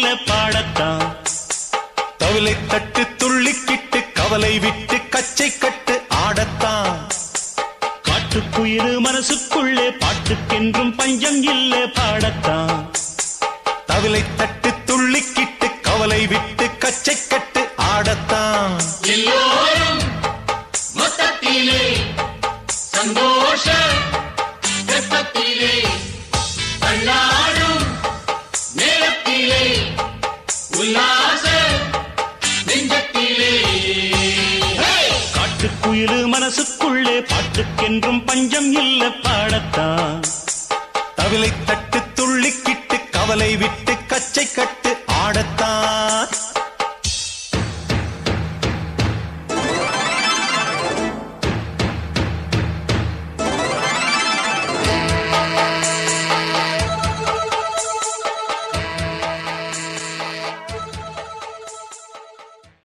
இல்ல பாடத்தான். தவிலை தட்டு துள்ளிக்கிட்டு கவலை விட்டு கச்சை கட்டு ஆடத்தான். காட்டுக்குயிரு மனசுக்குள்ளே பாட்டுக்கென்றும் பஞ்சம் இல்ல பாடத்தான். தவிலை தட்டு துள்ளிக்கிட்டு கவலை விட்டு கச்சை கட்டு ஆடத்தான். எல்லோரும் மொத்தத்திலே சந்தோஷ வெப்பத்திலே கண்ணாடும் நேரத்திலே உல்லாச நெஞ்சத்திலே. காட்டுக்குயிரு மனசுக்குள்ளே பாட்டுக்கென்றும் பஞ்சம் இல்ல பாடத்தான். தவிலை தட்டு துள்ளிக்கிட்டு கவலை விட்டு கச்சை கட்டு